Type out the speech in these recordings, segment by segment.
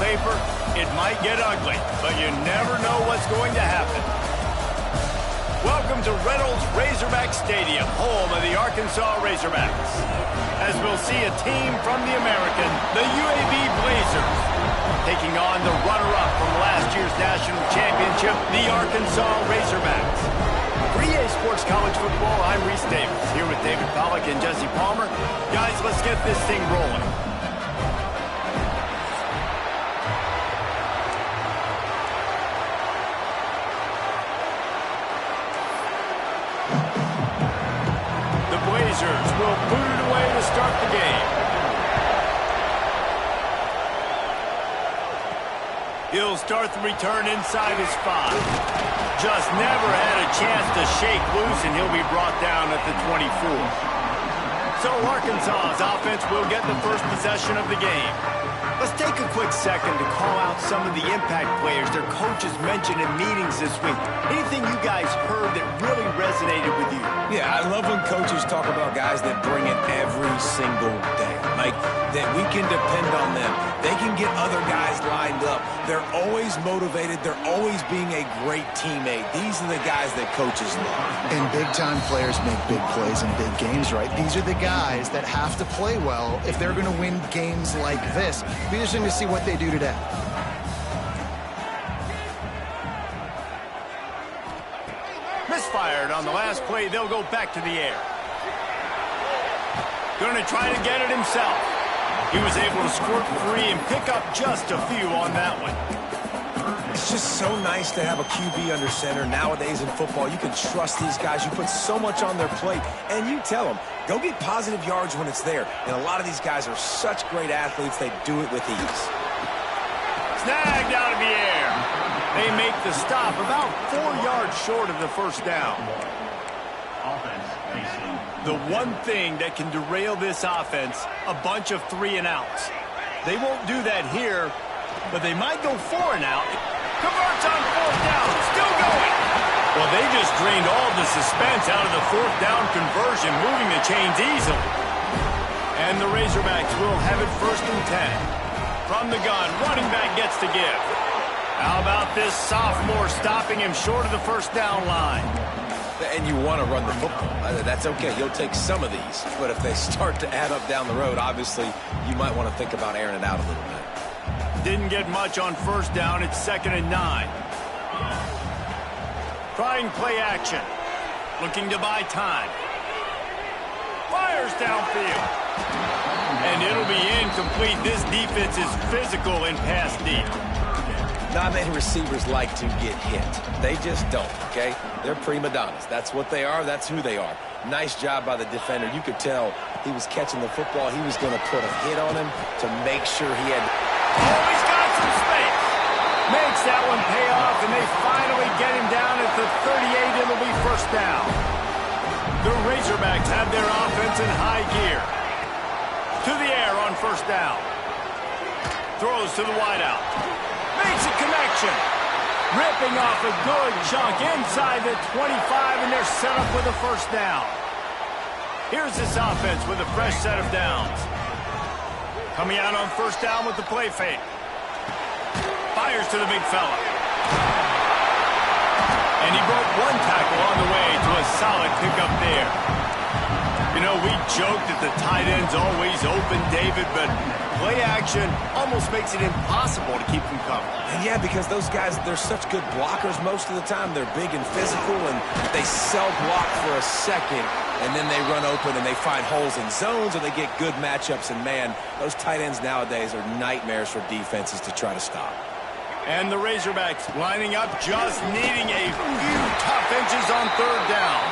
paper, it might get ugly, but you never know what's going to happen. Welcome to Reynolds Razorback Stadium, home of the Arkansas Razorbacks. As we'll see a team from the American, the UAB Blazers, taking on the runner-up from last year's national championship, the Arkansas Razorbacks. For EA Sports College Football, I'm Reese Davis, here with David Pollack and Jesse Palmer. Guys, let's get this thing rolling. The Blazers will boot it away to start the game. He'll start the return inside his 5. Just never had a chance to shake loose, and he'll be brought down at the 24. So Arkansas's offense will get the first possession of the game. Let's take a quick second to call out some of the impact players their coaches mentioned in meetings this week. Anything you guys heard that really resonated with you? Yeah, I love when coaches talk about guys that bring it every single day. Like, that we can depend on them. They can get other guys lined up. They're always motivated. They're always being a great teammate. These are the guys that coaches love. And big-time players make big plays in big games, right? These are the guys that have to play well if they're going to win games like this. Be interesting to see what they do today. Misfired on the last play. They'll go back to the air. Going to try to get it himself. He was able to squirt free and pick up just a few on that one. It's just so nice to have a QB under center. Nowadays in football, you can trust these guys. You put so much on their plate, and you tell them, go get positive yards when it's there. And a lot of these guys are such great athletes, they do it with ease. Snagged out of the air. They make the stop about 4 yards short of the first down. The one thing that can derail this offense, a bunch of 3-and-outs. They won't do that here, but they might go 4-and-out. Converts on 4th down, still going. Well, they just drained all the suspense out of the 4th down conversion, moving the chains easily. And the Razorbacks will have it 1st and 10. From the gun, running back gets to give. How about this sophomore stopping him short of the 1st down line? And you want to run the football. That's okay. You'll take some of these. But if they start to add up down the road, obviously, you might want to think about airing it out a little bit. Didn't get much on 1st down. It's 2nd and 9. Trying play action. Looking to buy time. Fires downfield. And it'll be incomplete. This defense is physical in pass deep. Not many receivers like to get hit. They just don't, okay? They're prima donnas. That's what they are. That's who they are. Nice job by the defender. You could tell he was catching the football. He was going to put a hit on him to make sure he had... Oh, he's got some space. Makes that one pay off, and they finally get him down at the 38. It'll be 1st down. The Razorbacks have their offense in high gear. To the air on 1st down. Throws to the wideout. Makes a connection. Ripping off a good chunk inside the 25, and they're set up with a 1st down. Here's this offense with a fresh set of downs. Coming out on 1st down with the play fake. Fires to the big fella. And he broke one tackle on the way to a solid pickup there. You know, we joked that the tight end's always open, David, but play action almost makes it impossible to keep them covered. And yeah, because those guys, they're such good blockers most of the time. They're big and physical, and they block for a second, and then they run open and they find holes in zones, or they get good matchups. And, man, those tight ends nowadays are nightmares for defenses to try to stop. And the Razorbacks lining up, just needing a few tough inches on 3rd down.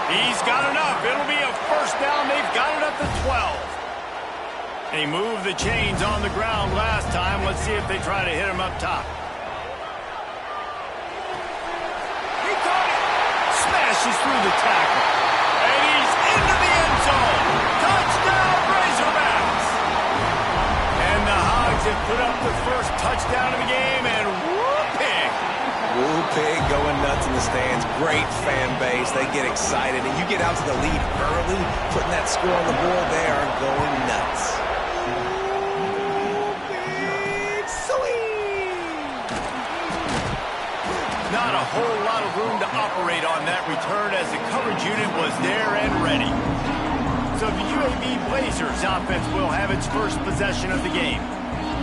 He's got enough. It'll be a 1st down. They've got it up to 12. They moved the chains on the ground last time. Let's see if they try to hit him up top. He caught it. Smashes through the tackle. And he's into the end zone. Touchdown, Razorbacks. And the Hogs have put up the first touchdown of the game, and whoop-pig. Woo-pig going nuts in the stands. Great fan base. They get excited. And you get out to the lead early, putting that score on the board, they are going nuts. So whole lot of room to operate on that return as the coverage unit was there and ready. So the UAB Blazers offense will have its first possession of the game.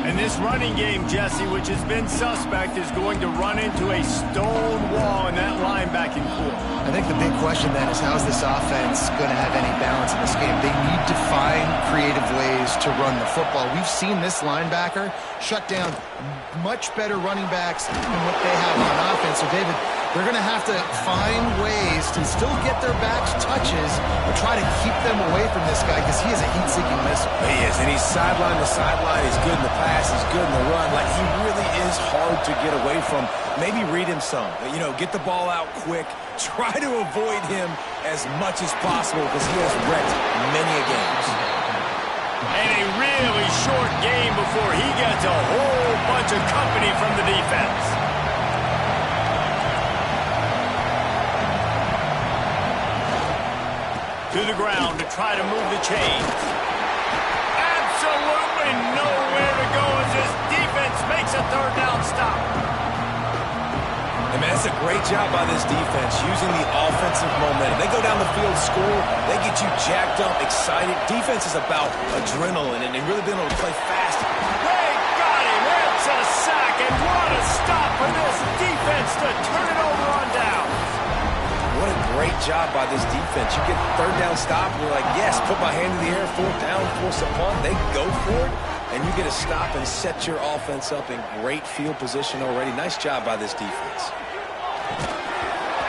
And this running game, Jesse, which has been suspect, is going to run into a stone wall in that linebacking core. I think the big question then is, how is this offense going to have any balance in this game? They need to find creative ways to run the football. We've seen this linebacker shut down much better running backs than what they have on offense. So, David, they're going to have to find ways to still get their backs touches, but try to keep them away from this guy because he is a heat-seeking missile. He is, and he's sideline to sideline. He's good in the pass. He's good in the run. Like, he really is hard to get away from. Maybe read him some. You know, get the ball out quick. Try to avoid him as much as possible because he has wrecked many a games. And a really short game before he gets a whole bunch of company from the defense. To the ground to try to move the chains. Absolutely nowhere to go as this defense makes a third down stop. And man, it's a great job by this defense using the offensive momentum. They go down the field, score, they get you jacked up, excited. Defense is about adrenaline and really being able to play fast. They got him. It's a sack, and what a stop for this defense to turn it over on down. What a great job by this defense. You get third down stop, and you're like, yes, put my hand in the air, fourth down, force a punt. They go for it, and you get a stop and set your offense up in great field position already. Nice job by this defense.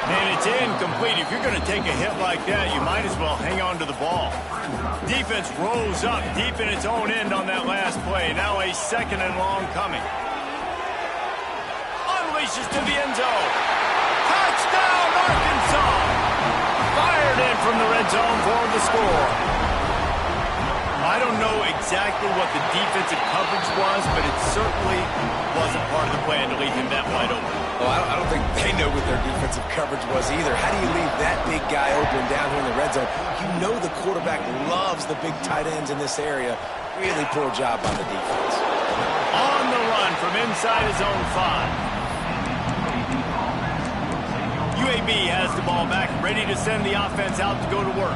And it's incomplete. If you're going to take a hit like that, you might as well hang on to the ball. Defense rolls up deep in its own end on that last play. Now a second and long coming. Unleashes to the end zone. Touchdown, Arkansas! Fired in from the red zone for the score. I don't know exactly what the defensive coverage was, but it certainly wasn't part of the plan to leave him that wide open. Oh, I don't think they know what their defensive coverage was either. How do you leave that big guy open down here in the red zone? You know the quarterback loves the big tight ends in this area. Really poor job by the defense. On the run from inside his own 5. UAB has the ball back, ready to send the offense out to go to work.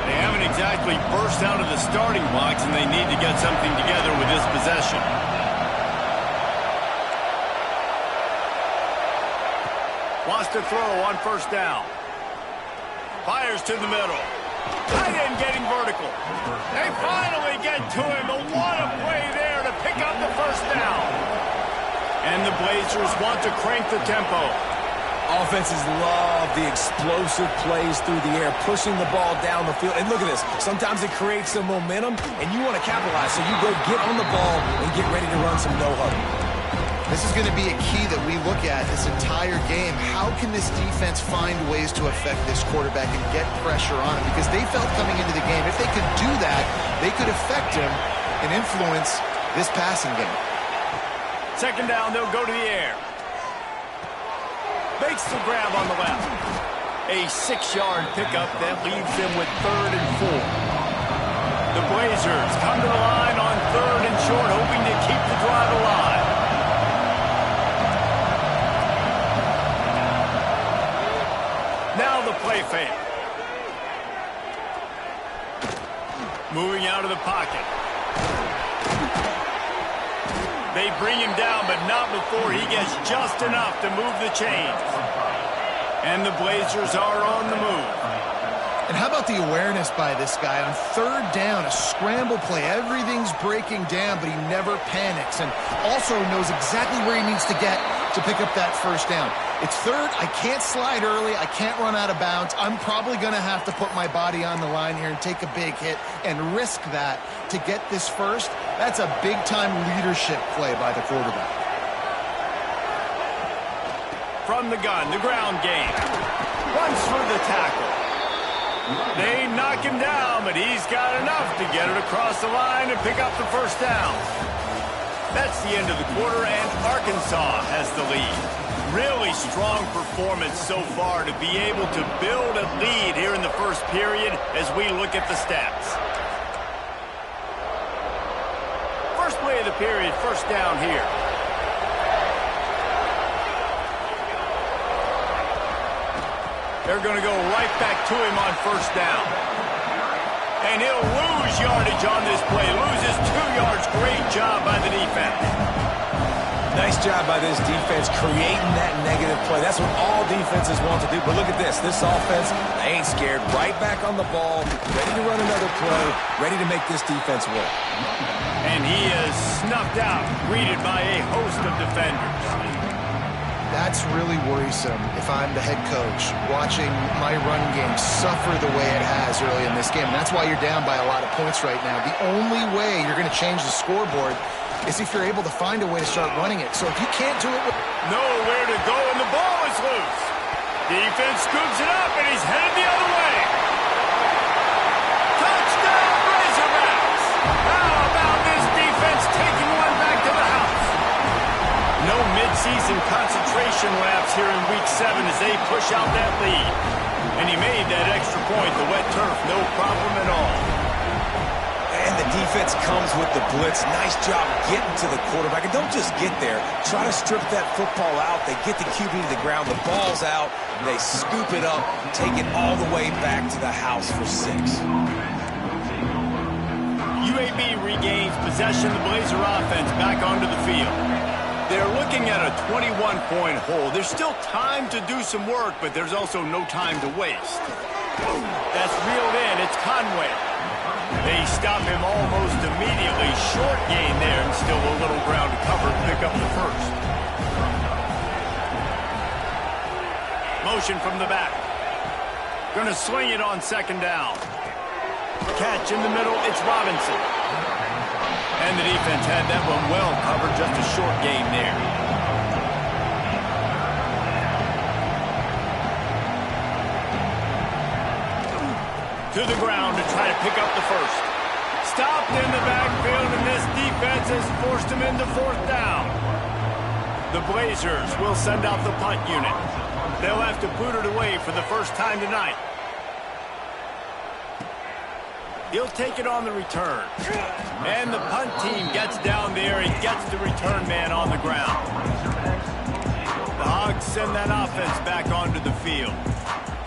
They haven't exactly burst out of the starting blocks, and they need to get something together with this possession. Wants to throw on first down. Fires to the middle. Tight end getting vertical. They finally get to him, but what a play there to pick up the first down. And the Blazers want to crank the tempo. Offenses love the explosive plays through the air, pushing the ball down the field. And look at this. Sometimes it creates some momentum, and you want to capitalize. So you go get on the ball and get ready to run some no-huddle. This is going to be a key that we look at this entire game. How can this defense find ways to affect this quarterback and get pressure on him? Because they felt coming into the game, if they could do that, they could affect him and influence this passing game. Second down, they'll go to the air. Makes the grab on the left. A 6-yard pickup that leaves them with 3rd and 4. The Blazers come to the line on 3rd and short, hoping to keep the drive alive. Now the play fake. Moving out of the pocket. They bring him down, but not before he gets just enough to move the chains. And the Blazers are on the move. And how about the awareness by this guy on 3rd down, a scramble play. Everything's breaking down, but he never panics and also knows exactly where he needs to get to pick up that first down. It's 3rd. I can't slide early. I can't run out of bounds. I'm probably going to have to put my body on the line here and take a big hit and risk that to get this first. That's a big-time leadership play by the quarterback. From the gun, the ground game. Runs through the tackle. They knock him down, but he's got enough to get it across the line and pick up the first down. That's the end of the quarter, and Arkansas has the lead. Really strong performance so far to be able to build a lead here in the first period as we look at the stats. First play of the period, first down here. They're going to go right back to him on first down. And he'll lose yardage on this play. Loses 2 yards. Great job by the defense. Nice job by this defense creating that negative play. That's what all defenses want to do. But look at this. This offense, they ain't scared. Right back on the ball, ready to run another play, ready to make this defense work. And he is snuffed out, greeted by a host of defenders. That's really worrisome if I'm the head coach, watching my run game suffer the way it has early in this game. And that's why you're down by a lot of points right now. The only way you're going to change the scoreboard is if you're able to find a way to start running it. So if you can't do it with... Nowhere to go, and the ball is loose. Defense scoops it up, and he's headed the other way. Touchdown, Razorbacks! How about this defense taking one back to the house? No midseason concentration laps here in Week 7 as they push out that lead. And he made that extra point, the wet turf, no problem at all. And the defense comes with the blitz. Nice job getting to the quarterback. And don't just get there. Try to strip that football out. They get the QB to the ground. The ball's out. They scoop it up, take it all the way back to the house for 6. UAB regains possession. The Blazer offense back onto the field. They're looking at a 21-point hole. There's still time to do some work, but there's also no time to waste. That's reeled in. It's Conway. They stop him almost immediately. Short gain there, and still a little ground to cover to pick up the first. Motion from the back. Going to swing it on second down. Catch in the middle. It's Robinson. And the defense had that one well covered. Just a short gain there. To the ground to try to pick up the first. Stopped in the backfield, and this defense has forced him into fourth down. The Blazers will send out the punt unit. They'll have to boot it away for the first time tonight. He'll take it on the return. And the punt team gets down there and gets the return man on the ground. The Hogs send that offense back onto the field.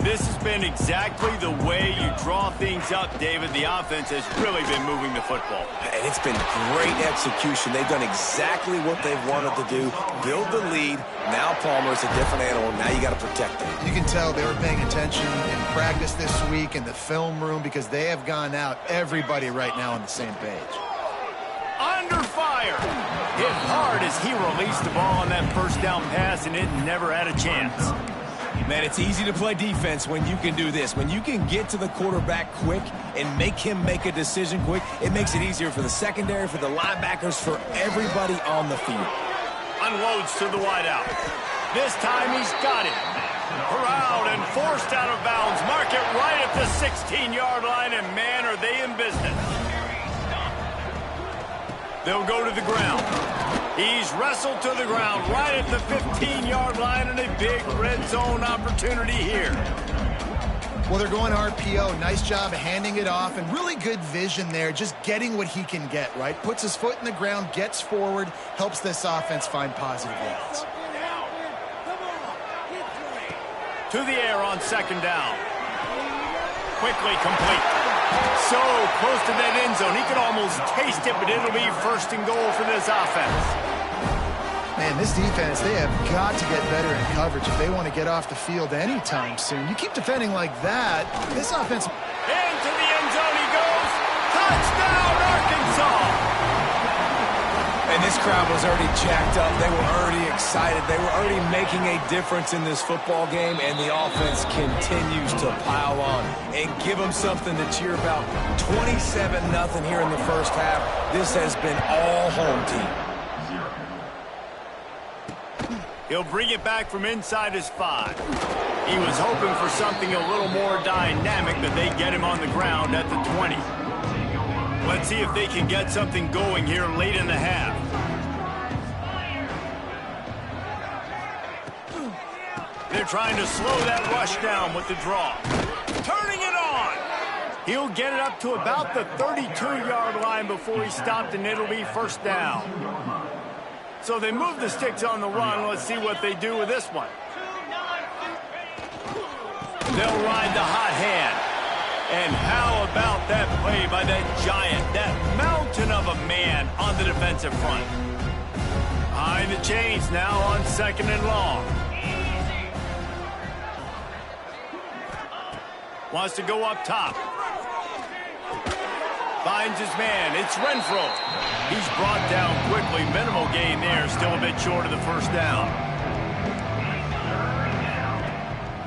This has been exactly the way you draw things up, David. The offense has really been moving the football. And it's been great execution. They've done exactly what they've wanted to do. Build the lead. Now Palmer's a different animal. Now you got to protect him. You can tell they were paying attention in practice this week in the film room because they have gone out, everybody right now on the same page. Under fire. Hit hard as he released the ball on that first down pass, and it never had a chance. Man, it's easy to play defense when you can do this. When you can get to the quarterback quick and make him make a decision quick, it makes it easier for the secondary, for the linebackers, for everybody on the field. Unloads to the wideout. This time he's got it. Corralled and forced out of bounds. Mark it right at the 16-yard line, and man, are they in business. They'll go to the ground. He's wrestled to the ground right at the 15-yard line, and a big red zone opportunity here. Well, they're going RPO. Nice job handing it off, and really good vision there, just getting what he can get, right? Puts his foot in the ground, gets forward, helps this offense find positive yards. To the air on second down. Quickly complete. So close to that end zone. He could almost taste it, but it'll be first and goal for this offense. Man, this defense, they have got to get better in coverage if they want to get off the field anytime soon. You keep defending like that, this offense... Into the end zone he goes. Touchdown, Arkansas! And this crowd was already jacked up. They were already excited. They were already making a difference in this football game, and the offense continues to pile on and give them something to cheer about. 27-0 here in the first half. This has been all home team. He'll bring it back from inside his 5. He was hoping for something a little more dynamic, but they get him on the ground at the 20. Let's see if they can get something going here late in the half. They're trying to slow that rush down with the draw. Turning it on! He'll get it up to about the 32-yard line before he's stopped, and it'll be first down. So they move the sticks on the run. Let's see what they do with this one. They'll ride the hot hand. And how about that play by that giant, that mountain of a man on the defensive front? Behind the chains now on 2nd and long. Wants to go up top. Finds his man. It's Renfro. He's brought down quickly. Minimal gain there. Still a bit short of the first down.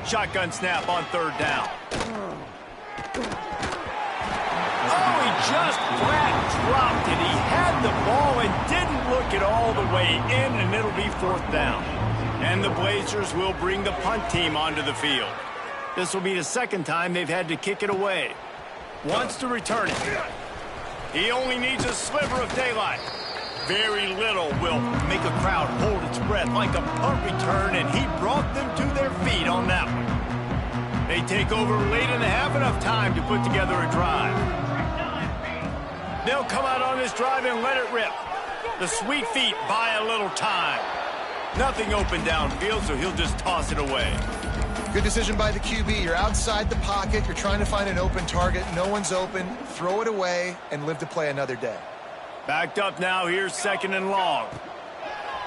Shotgun snap on 3rd down. Oh, he just flat dropped it. He had the ball and didn't look it all the way in, and it'll be 4th down. And the Blazers will bring the punt team onto the field. This will be the 2nd time they've had to kick it away. Wants to return it. He only needs a sliver of daylight. Very little will make a crowd hold its breath like a punt return, and he brought them to their feet on that one. They take over late in the half, enough time to put together a drive. They'll come out on this drive and let it rip. The sweet feet buy a little time. Nothing open downfield, so he'll just toss it away. Good decision by the QB. You're outside the pocket. You're trying to find an open target. No one's open. Throw it away and live to play another day. Backed up now. Here's 2nd and long.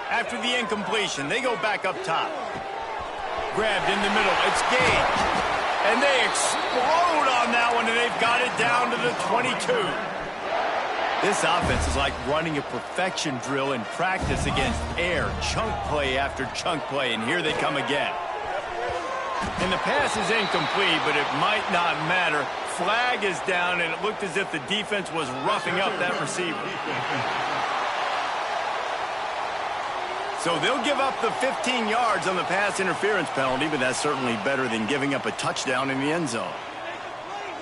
After the incompletion, they go back up top. Grabbed in the middle. It's Gage. And they explode on that one, and they've got it down to the 22. This offense is like running a perfection drill in practice against air. Chunk play after chunk play, and here they come again. And the pass is incomplete, but it might not matter. Flag is down, and it looked as if the defense was roughing up that receiver. So they'll give up the 15 yards on the pass interference penalty, but that's certainly better than giving up a touchdown in the end zone.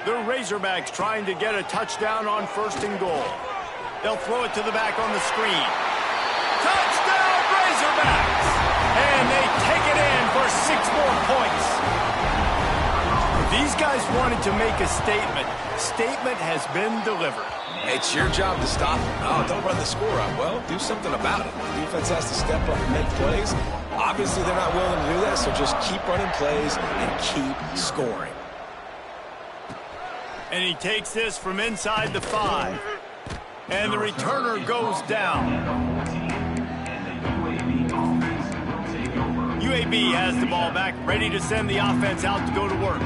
The Razorbacks trying to get a touchdown on 1st and goal. They'll throw it to the back on the screen. Touchdown, Razorbacks! And they take it in for 6 more points. These guys wanted to make a statement. Statement has been delivered. It's your job to stop them. Oh, don't run the score up. Well, do something about it. The defense has to step up and make plays. Obviously, they're not willing to do that, so just keep running plays and keep scoring. And he takes this from inside the 5. And the returner goes down. UAB has the ball back, ready to send the offense out to go to work.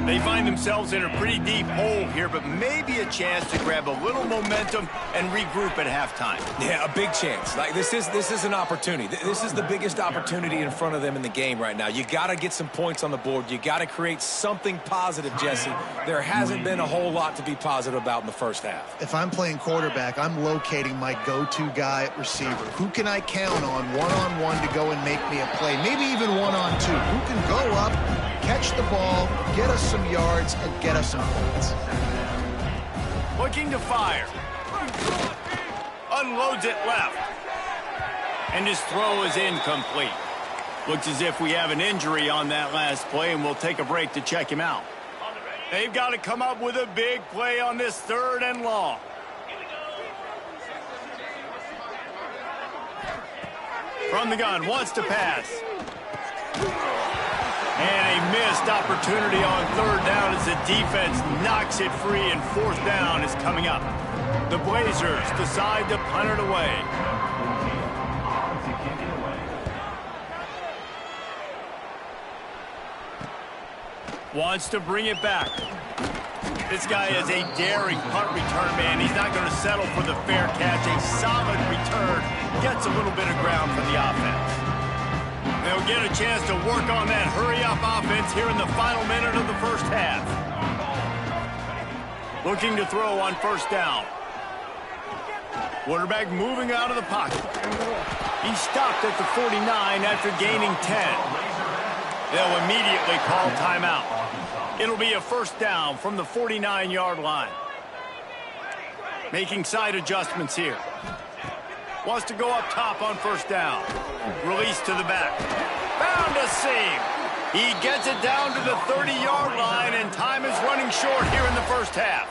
They find themselves in a pretty deep hole here, but maybe a chance to grab a little momentum and regroup at halftime. Yeah, a big chance. Like this is an opportunity. This is the biggest opportunity in front of them in the game right now. You got to get some points on the board. You got to create something positive, Jesse. There hasn't been a whole lot to be positive about in the first half. If I'm playing quarterback, I'm locating my go-to guy at receiver. Who can I count on one-on-one to go and make me a play? Maybe even one-on-two. Who can go up, catch the ball, get us some yards, and get us some points. Looking to fire. Unloads it left. And his throw is incomplete. Looks as if we have an injury on that last play, and we'll take a break to check him out. They've got to come up with a big play on this 3rd and long. From the gun, wants to pass. And a missed opportunity on 3rd down as the defense knocks it free, and 4th down is coming up. The Blazers decide to punt it away. Wants to bring it back. This guy is a daring punt return man. He's not going to settle for the fair catch. A solid return. Gets a little bit of ground for the offense. They'll get a chance to work on that hurry-up offense here in the final minute of the first half. Looking to throw on 1st down. Quarterback moving out of the pocket. He stopped at the 49 after gaining 10. They'll immediately call timeout. It'll be a 1st down from the 49-yard line. Making side adjustments here. Wants to go up top on 1st down. Release to the back. Found a seam. He gets it down to the 30-yard line, and time is running short here in the first half.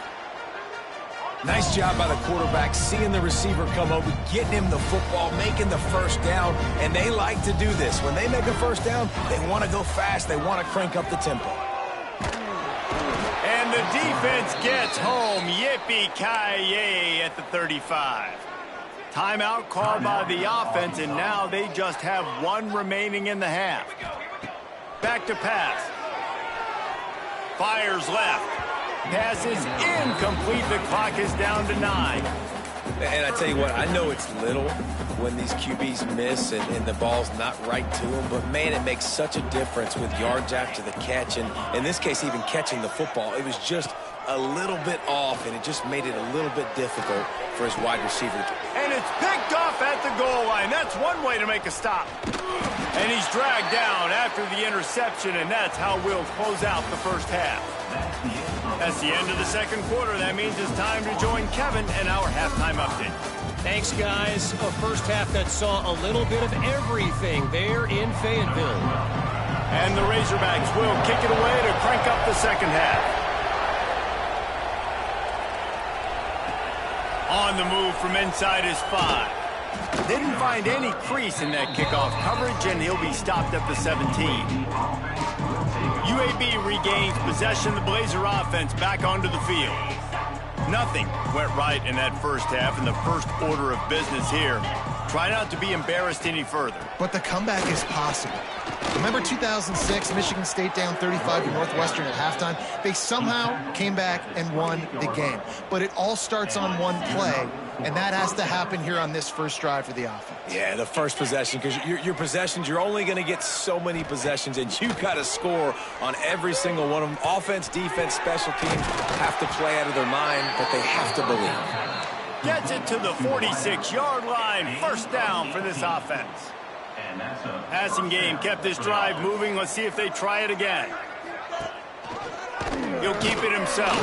Nice job by the quarterback, seeing the receiver come over, getting him the football, making the 1st down, and they like to do this. When they make a 1st down, they want to go fast. They want to crank up the tempo. the defense gets home. Yippee-ki-yay at the 35. Timeout called by the offense, and now they just have one remaining in the half. Back to pass. Fires left. Pass is incomplete. The clock is down to 9. And I tell you what, I know it's little when these QBs miss and the ball's not right to them, but man, it makes such a difference with yards after the catch, and in this case, even catching the football. It was just a little bit off, and it just made it a little bit difficult for his wide receiver. And it's picked off at the goal line. That's one way to make a stop. And he's dragged down after the interception, and that's how we'll close out the first half. That's the end of the second quarter. That means it's time to join Kevin in our halftime update. Thanks, guys. A first half that saw a little bit of everything there in Fayetteville. And the Razorbacks will kick it away to crank up the second half. On the move from inside his 5. Didn't find any crease in that kickoff coverage, and he'll be stopped at the 17. UAB regains possession of the Blazer offense back onto the field. Nothing went right in that first half, and the first order of business here. Try not to be embarrassed any further. But the comeback is possible. Remember 2006, Michigan State down 35 to Northwestern at halftime? They somehow came back and won the game. But it all starts on one play, and that has to happen here on this first drive for the offense. Yeah, the first possession, because your possessions, you're only going to get so many possessions, and you've got to score on every single one of them. Offense, defense, special teams have to play out of their mind, but they have to believe. Gets it to the 46-yard line. First down for this offense. Passing game kept this drive moving. Let's see if they try it again. He'll keep it himself.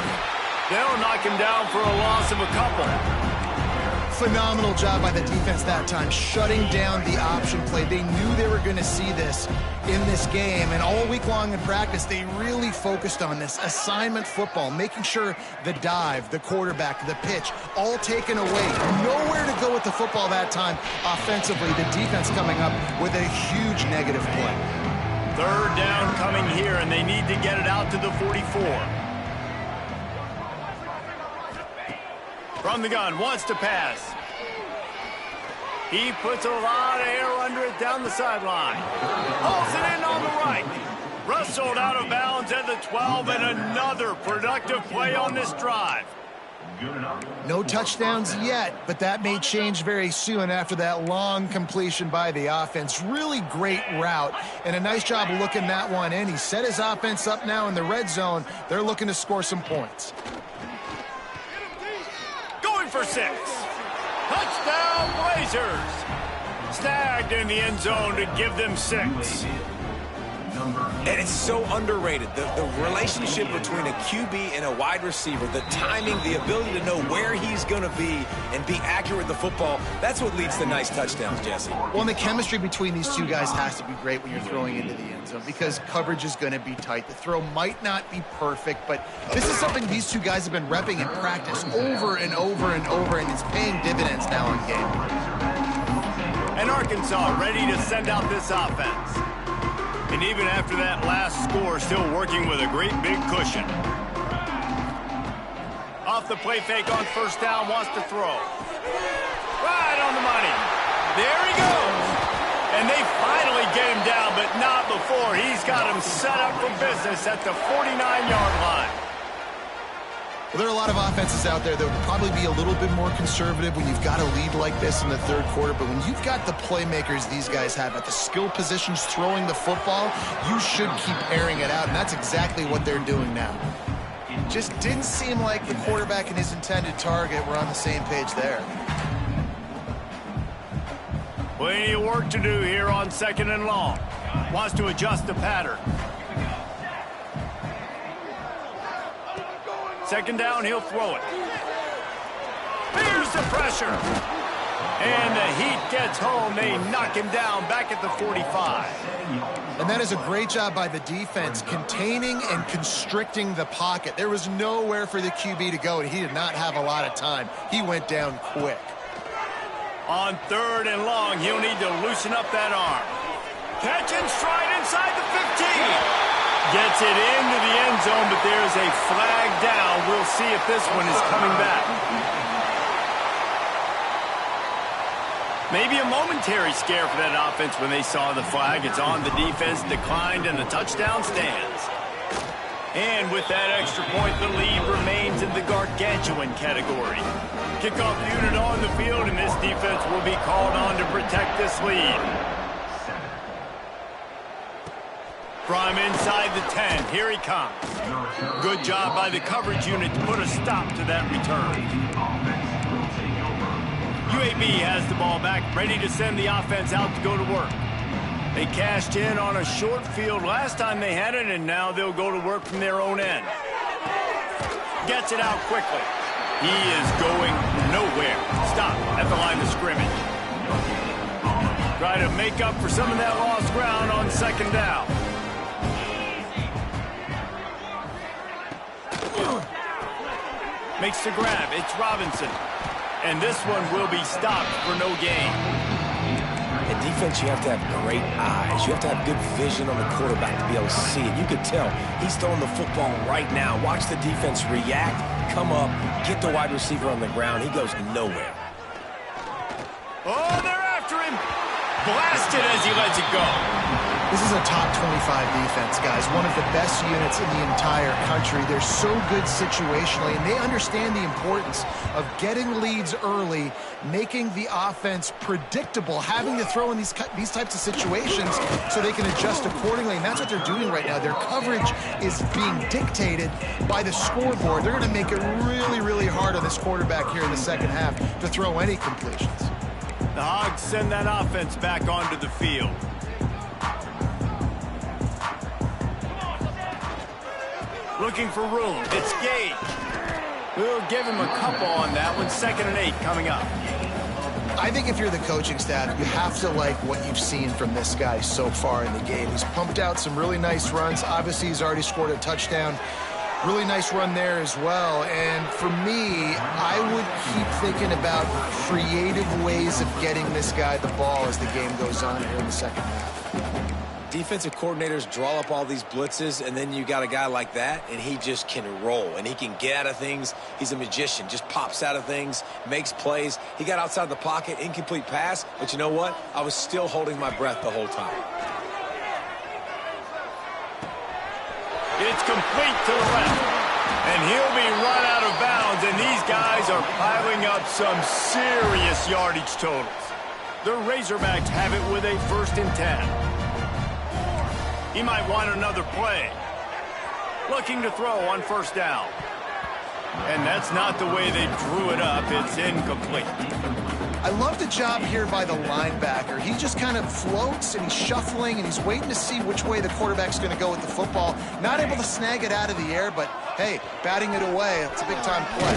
They'll knock him down for a loss of a couple. Phenomenal job by the defense that time, shutting down the option play. They knew they were going to see this in this game, and all week long in practice, they really focused on this assignment football, making sure the dive, the quarterback, the pitch, all taken away. Nowhere to go with the football that time offensively. The defense coming up with a huge negative play. Third down coming here, and they need to get it out to the 44. From the gun, wants to pass. He puts a lot of air under it down the sideline. Hauls it in on the right. Wrestled out of bounds at the 12, and another productive play on this drive. No touchdowns yet, but that may change very soon after that long completion by the offense. Really great route, and a nice job of looking that one in. He set his offense up now in the red zone. They're looking to score some points. For 6. Touchdown Blazers. Snagged in the end zone to give them 6. And it's so underrated. The relationship between a QB and a wide receiver, the timing, the ability to know where he's going to be and be accurate with the football, that's what leads to nice touchdowns, Jesse. Well, and the chemistry between these two guys has to be great when you're throwing into the end zone because coverage is going to be tight. The throw might not be perfect, but this is something these two guys have been repping in practice over and over and over, and it's paying dividends now in game. And Arkansas ready to send out this offense. And even after that last score, still working with a great big cushion. Off the play fake on first down, wants to throw. Right on the money. There he goes. And they finally get him down, but not before. He's got him set up for business at the 49-yard line. Well, there are a lot of offenses out there that would probably be a little bit more conservative when you've got a lead like this in the third quarter. But when you've got the playmakers these guys have at the skill positions throwing the football, you should keep airing it out. And that's exactly what they're doing now. Just didn't seem like the quarterback and his intended target were on the same page there. Plenty of work to do here on second and long. Wants to adjust the pattern. Second down, he'll throw it. Here's the pressure. And the heat gets home. They knock him down back at the 45. And that is a great job by the defense, containing and constricting the pocket. There was nowhere for the QB to go, and he did not have a lot of time. He went down quick. On third and long, he'll need to loosen up that arm. Catch and stride inside the 15. Gets it into the end zone, but there's a flag down. We'll see if this one is coming back. Maybe a momentary scare for that offense when they saw the flag. It's on, the defense declined, and the touchdown stands. And with that extra point, the lead remains in the gargantuan category. Kickoff unit on the field, and this defense will be called on to protect this lead. From inside the 10, here he comes. Good job by the coverage unit to put a stop to that return. UAB has the ball back, ready to send the offense out to go to work. They cashed in on a short field last time they had it, and now they'll go to work from their own end. Gets it out quickly. He is going nowhere. Stop at the line of scrimmage. Try to make up for some of that lost ground on second down. Makes the grab. It's Robinson. And this one will be stopped for no gain. In defense, you have to have great eyes. You have to have good vision on the quarterback to be able to see it. You could tell he's throwing the football right now. Watch the defense react, come up, get the wide receiver on the ground. He goes nowhere. Oh, they're after him. Blasted as he lets it go. This is a top 25 defense, guys. One of the best units in the entire country. They're so good situationally, and they understand the importance of getting leads early, making the offense predictable, having to throw in these types of situations so they can adjust accordingly, and that's what they're doing right now. Their coverage is being dictated by the scoreboard. They're going to make it really, really hard on this quarterback here in the second half to throw any completions. The Hogs send that offense back onto the field. Looking for room. It's Gage. We'll give him a couple on that one. 2nd and 8 coming up. I think if you're the coaching staff, you have to like what you've seen from this guy so far in the game. He's pumped out some really nice runs. Obviously, he's already scored a touchdown. Really nice run there as well. And for me, I would keep thinking about creative ways of getting this guy the ball as the game goes on here in the second half. Defensive coordinators draw up all these blitzes, and then you got a guy like that, and he just can roll, and he can get out of things. He's a magician, just pops out of things, makes plays. He got outside the pocket, incomplete pass, but you know what? I was still holding my breath the whole time. It's complete to the left, and he'll be run out of bounds, and these guys are piling up some serious yardage totals. The Razorbacks have it with a 1st and 10. He might want another play. Looking to throw on 1st down. And that's not the way they drew it up. It's incomplete. I love the job here by the linebacker. He just kind of floats, and he's shuffling, and he's waiting to see which way the quarterback's going to go with the football. Not able to snag it out of the air, but, hey, batting it away, it's a big-time play.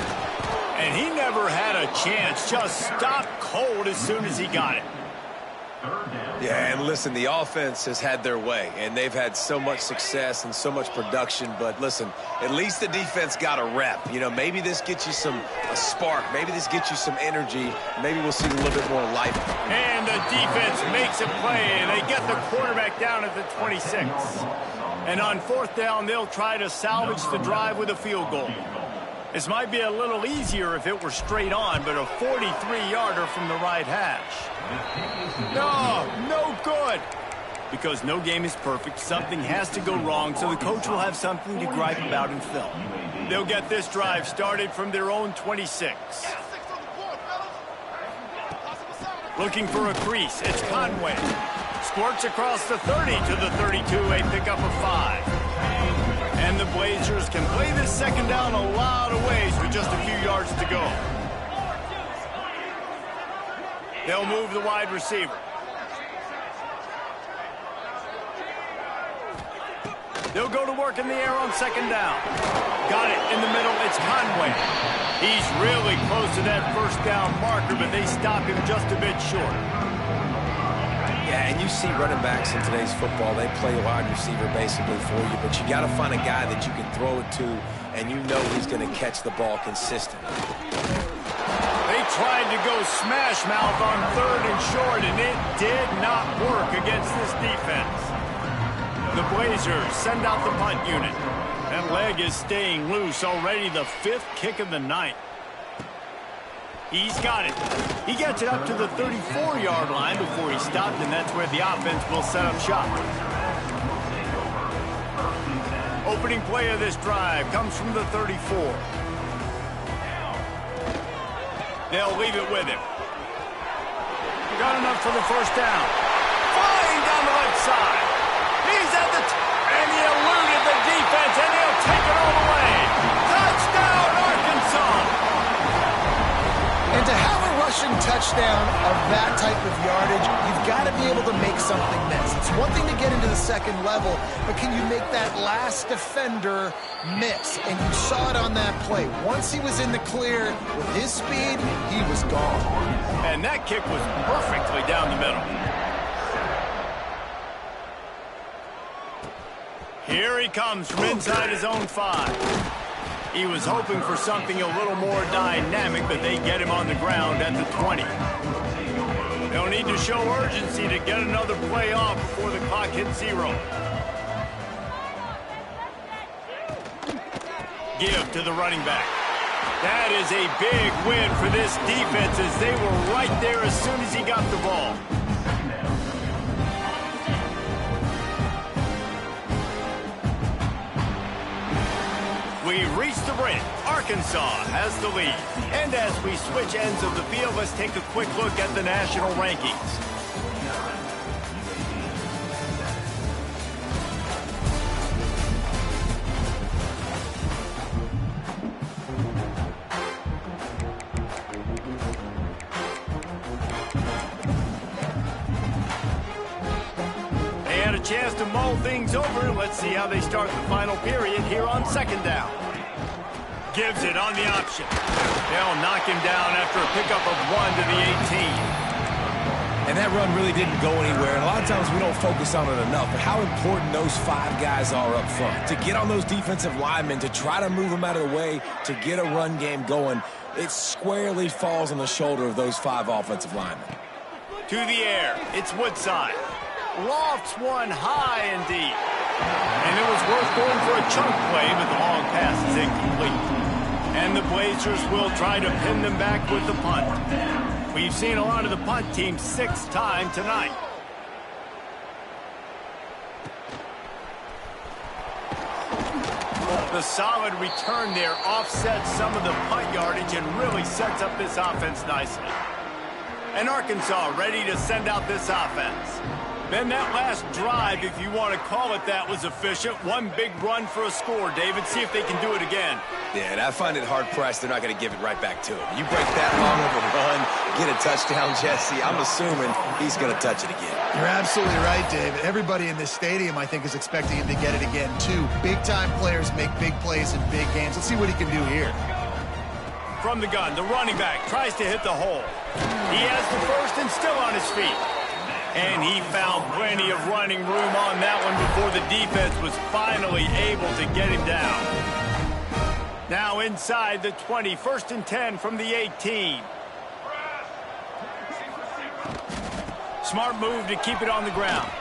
And he never had a chance. Just stopped cold as soon as he got it. Yeah, and listen, the offense has had their way, and they've had so much success and so much production. But listen, at least the defense got a rep. You know, maybe this gets you a spark. Maybe this gets you some energy. Maybe we'll see a little bit more life. And the defense makes a play, and they get the quarterback down at the 26. And on 4th down, they'll try to salvage the drive with a field goal. This might be a little easier if it were straight on, but a 43-yarder from the right hash. No good. Because no game is perfect, something has to go wrong, so the coach will have something to gripe about in film. They'll get this drive started from their own 26. Looking for a crease, it's Conway. Squirts across the 30 to the 32, a pickup of 5. And the Blazers can play this 2nd down a lot of ways with just a few yards to go. They'll move the wide receiver. They'll go to work in the air on 2nd down. Got it in the middle. It's Conway. He's really close to that 1st down marker, but they stop him just a bit short. Yeah, and you see running backs in today's football, they play wide receiver basically for you, but you got to find a guy that you can throw it to, and you know he's going to catch the ball consistently. They tried to go smash mouth on 3rd and short, and it did not work against this defense. The Blazers send out the punt unit. That leg is staying loose, already the 5th kick of the night. He's got it. He gets it up to the 34-yard line before he stopped, and that's where the offense will set up shop. Opening play of this drive comes from the 34. They'll leave it with him. Got enough for the first down. Flying down the left side. He's at the and he eluded the defense, and he'll take it all the way. Touchdown, Arkansas! And to have a rushing touchdown of that type of yardage, you've got to be able to make something miss. It's one thing to get into the second level, but can you make that last defender miss? And you saw it on that play. Once he was in the clear with his speed, he was gone. And that kick was perfectly down the middle. Here he comes from inside his own 5. He was hoping for something a little more dynamic, but they get him on the ground at the 20. They'll need to show urgency to get another play off before the clock hits 0. Give to the running back. That is a big win for this defense, as they were right there as soon as he got the ball. We reach the break. Arkansas has the lead. And as we switch ends of the field, let's take a quick look at the national rankings. They had a chance to mull things over. Let's see how they start the final period here on second down. Gives it on the option. They'll knock him down after a pickup of 1 to the 18. And that run really didn't go anywhere. And a lot of times we don't focus on it enough, but how important those 5 guys are up front. To get on those defensive linemen, to try to move them out of the way, to get a run game going, it squarely falls on the shoulder of those 5 offensive linemen. To the air, it's Woodside. Lofts one high and deep. And it was worth going for a chunk play, but the long pass is incomplete. And the Blazers will try to pin them back with the punt. We've seen a lot of the punt team 6 times tonight. The solid return there offsets some of the punt yardage and really sets up this offense nicely. And Arkansas ready to send out this offense. Then that last drive, if you want to call it that, was efficient. One big run for a score, David. See if they can do it again. Yeah, and I find it hard-pressed they're not going to give it right back to him. You break that long of a run, get a touchdown, Jesse, I'm assuming he's going to touch it again. You're absolutely right, David. Everybody in this stadium, I think, is expecting him to get it again, too. Big-time players make big plays in big games. Let's see what he can do here. From the gun, the running back tries to hit the hole. He has the first and still on his feet. And he found plenty of running room on that one before the defense was finally able to get him down. Now inside the 20, 1st and 10 from the 18. Smart move to keep it on the ground.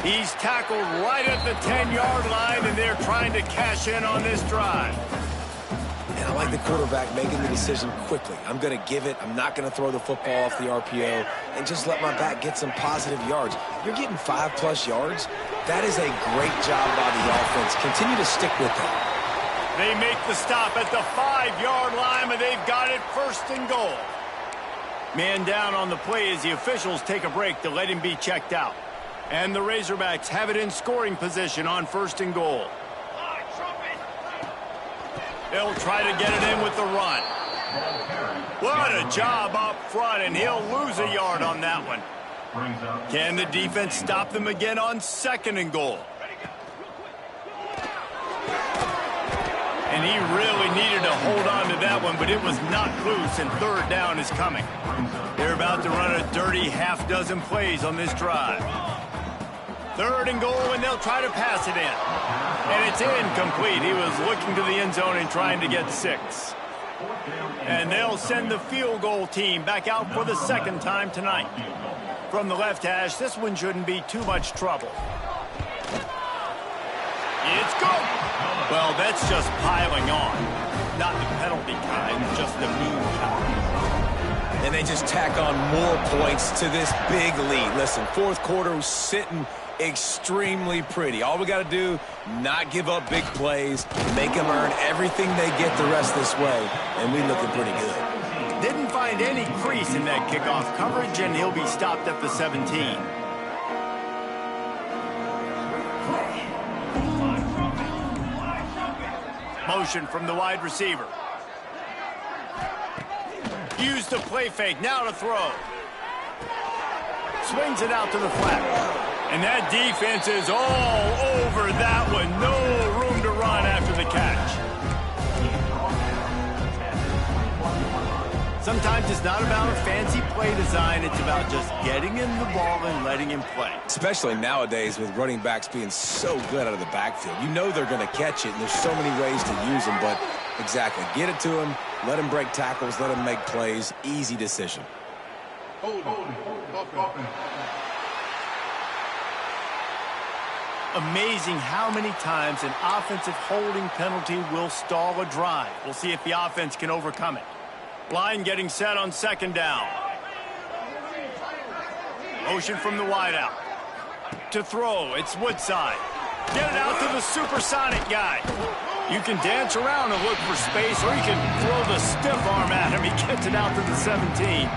He's tackled right at the 10-yard line, and they're trying to cash in on this drive. And I like the quarterback making the decision quickly. I'm going to give it. I'm not going to throw the football off the RPO and just let my back get some positive yards. You're getting 5+ yards. That is a great job by the offense. Continue to stick with that. They make the stop at the 5-yard line, and they've got it 1st and goal. Man down on the play as the officials take a break to let him be checked out. And the Razorbacks have it in scoring position on 1st and goal. They'll try to get it in with the run. What a job up front, and he'll lose a yard on that one. Can the defense stop them again on 2nd and goal? And he really needed to hold on to that one, but it was not loose, and 3rd down is coming. They're about to run a dirty half-dozen plays on this drive. 3rd and goal, and they'll try to pass it in. And it's incomplete. He was looking to the end zone and trying to get 6. And they'll send the field goal team back out for the 2nd time tonight. From the left hash, this one shouldn't be too much trouble. It's good. Well, that's just piling on. Not the penalty kind, just the mean kind. And they just tack on more points to this big lead. Listen, fourth quarter was sitting extremely pretty. All we got to do, not give up big plays, make them earn everything they get the rest this way, and we looking pretty good. Didn't find any crease in that kickoff coverage, and he'll be stopped at the 17. Motion from the wide receiver. Use the play fake, now to throw. Swings it out to the flat. And that defense is all over that one. No room to run after the catch. Sometimes it's not about a fancy play design. It's about just getting him the ball and letting him play. Especially nowadays with running backs being so good out of the backfield. You know they're going to catch it, and there's so many ways to use them. But exactly, get it to him, let him break tackles, let him make plays. Easy decision. Amazing how many times an offensive holding penalty will stall a drive. We'll see if the offense can overcome it. Line getting set on second down. Motion from the wideout. To throw, it's Woodside. Get it out to the supersonic guy. You can dance around and look for space, or you can throw the stiff arm at him. He gets it out to the 17.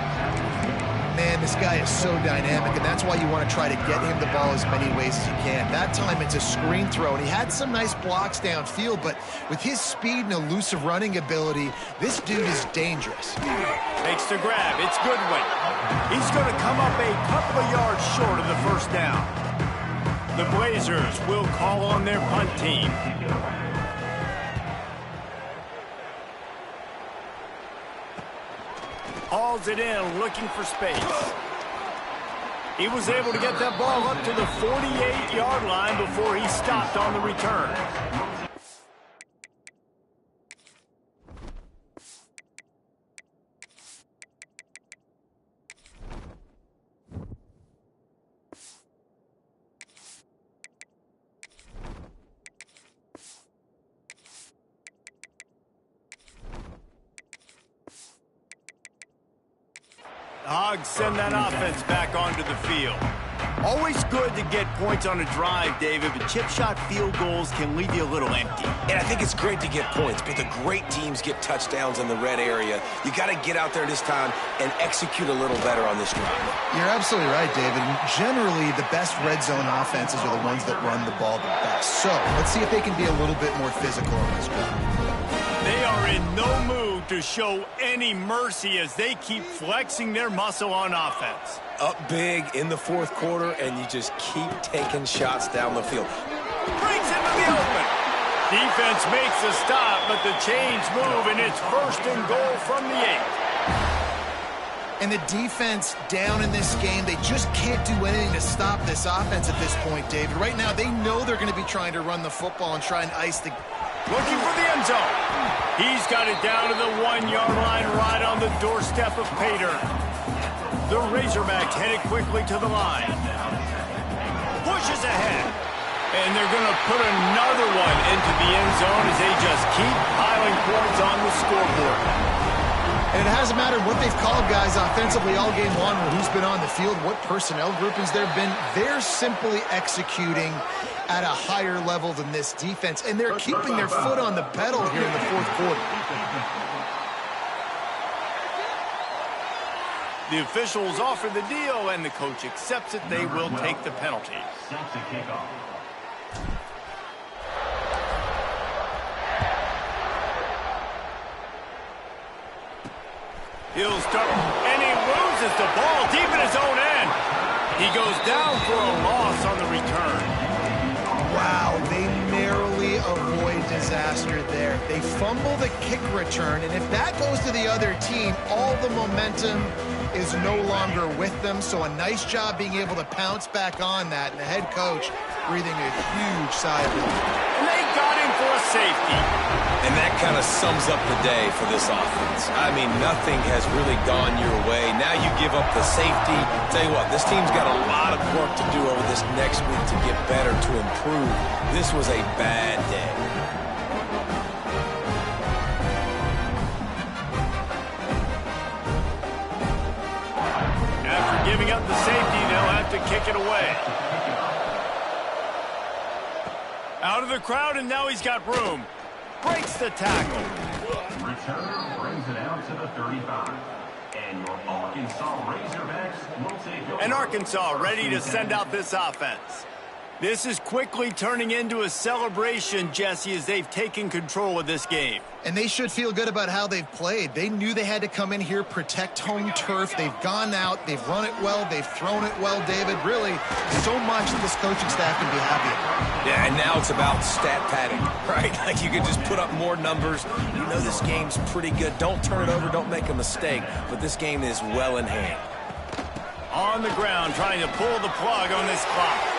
Man, this guy is so dynamic, and that's why you want to try to get him the ball as many ways as you can. That time it's a screen throw, and he had some nice blocks downfield, but with his speed and elusive running ability, this dude is dangerous. Takes the grab. It's Goodwin. He's going to come up a couple of yards short of the first down. The Blazers will call on their punt team. Hauls it in, looking for space. He was able to get that ball up to the 48-yard line before he stopped on the return. Hogs send that offense back onto the field. Always good to get points on a drive, David, but chip shot field goals can leave you a little empty. And I think it's great to get points, but the great teams get touchdowns in the red area. You got to get out there this time and execute a little better on this drive. You're absolutely right, David. And generally, the best red zone offenses are the ones that run the ball the best. So let's see if they can be a little bit more physical on this drive. They are in no mood to show any mercy as they keep flexing their muscle on offense. Up big in the fourth quarter, and you just keep taking shots down the field. Brings him to the open. Defense makes a stop, but the chains move, and it's first and goal from the 8. And the defense down in this game, they just can't do anything to stop this offense at this point, David. Right now, they know they're going to be trying to run the football and try and ice the... Looking for the end zone. He's got it down to the 1-yard line right on the doorstep of Pater. The Razorbacks headed quickly to the line. Pushes ahead. And they're going to put another one into the end zone as they just keep piling points on the scoreboard. And it hasn't mattered what they've called guys offensively all game long or who's been on the field, what personnel groupings there have been. They're simply executing at a higher level than this defense, and they're keeping their foot on the pedal here in the fourth quarter. The officials offer the deal, and the coach accepts it. They will take the penalty. He'll start, and he loses the ball deep in his own end. He goes down for a loss on the return. Wow, they narrowly avoid disaster there. They fumble the kick return, and if that goes to the other team, all the momentum is no longer with them. So a nice job being able to pounce back on that, and the head coach breathing a huge sigh of relief. And they got him for a safety. And that kind of sums up the day for this offense. I mean, nothing has really gone your way. Now you give up the safety. Tell you what, this team's got a lot of work to do over this next week to get better, to improve. This was a bad day. After giving up the safety, they'll have to kick it away. Out of the crowd, and now he's got room. Breaks the tackle. Return brings it out to the 35. And your Arkansas Razorbacks will take over. And Arkansas ready to send out this offense. This is quickly turning into a celebration, Jesse, as they've taken control of this game. And they should feel good about how they've played. They knew they had to come in here, protect home turf. They've gone out, they've run it well, they've thrown it well, David. Really, so much that this coaching staff can be happy about. Yeah, and now it's about stat padding, right? Like you can just put up more numbers. You know this game's pretty good. Don't turn it over, don't make a mistake. But this game is well in hand. On the ground, trying to pull the plug on this clock.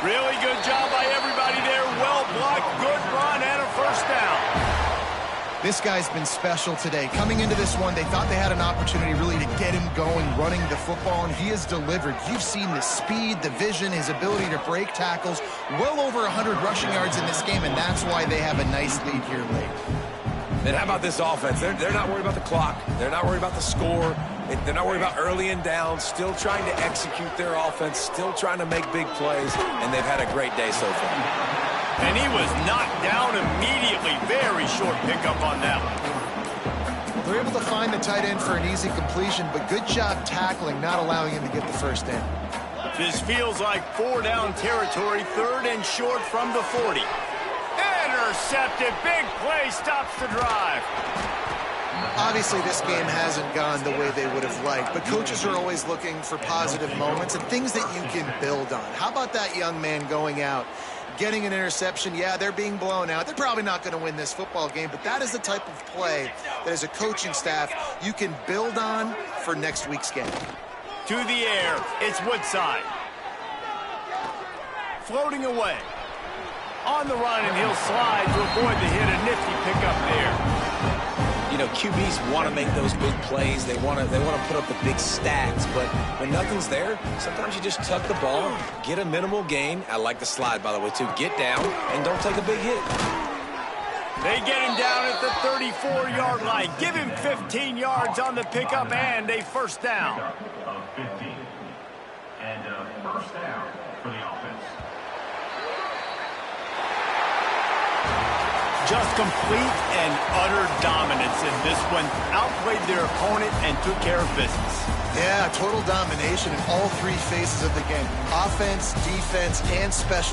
Really good job by everybody there. Well blocked, good run, and a first down. This guy's been special today. Coming into this one, they thought they had an opportunity really to get him going, running the football, and he has delivered. You've seen the speed, the vision, his ability to break tackles. Well over 100 rushing yards in this game, and that's why they have a nice lead here late. And how about this offense? They're not worried about the clock. They're not worried about the score. They're not worried about early and down. Still trying to execute their offense. Still trying to make big plays. And they've had a great day so far. And he was knocked down immediately. Very short pickup on that one. They're able to find the tight end for an easy completion, but good job tackling, not allowing him to get the first down. This feels like 4-down territory. 3rd and short from the 40. Intercepted. Big play. Stops the drive. Obviously, this game hasn't gone the way they would have liked, but coaches are always looking for positive moments and things that you can build on. How about that young man going out, getting an interception? Yeah, they're being blown out. They're probably not going to win this football game, but that is the type of play that as a coaching staff you can build on for next week's game. To the air. It's Woodside. Floating away. On the run, and he'll slide to avoid the hit. A nifty pickup there. You know, QBs want to make those big plays. They want to put up the big stats. But when nothing's there, sometimes you just tuck the ball, get a minimal gain. I like the slide, by the way, too. Get down and don't take a big hit. They get him down at the 34-yard line. Give him 15 yards on the pickup and a first down. Of 15. And a first down for the offense. Just complete and utter dominance in this one. Outplayed their opponent and took care of business. Yeah, total domination in all 3 phases of the game. Offense, defense, and special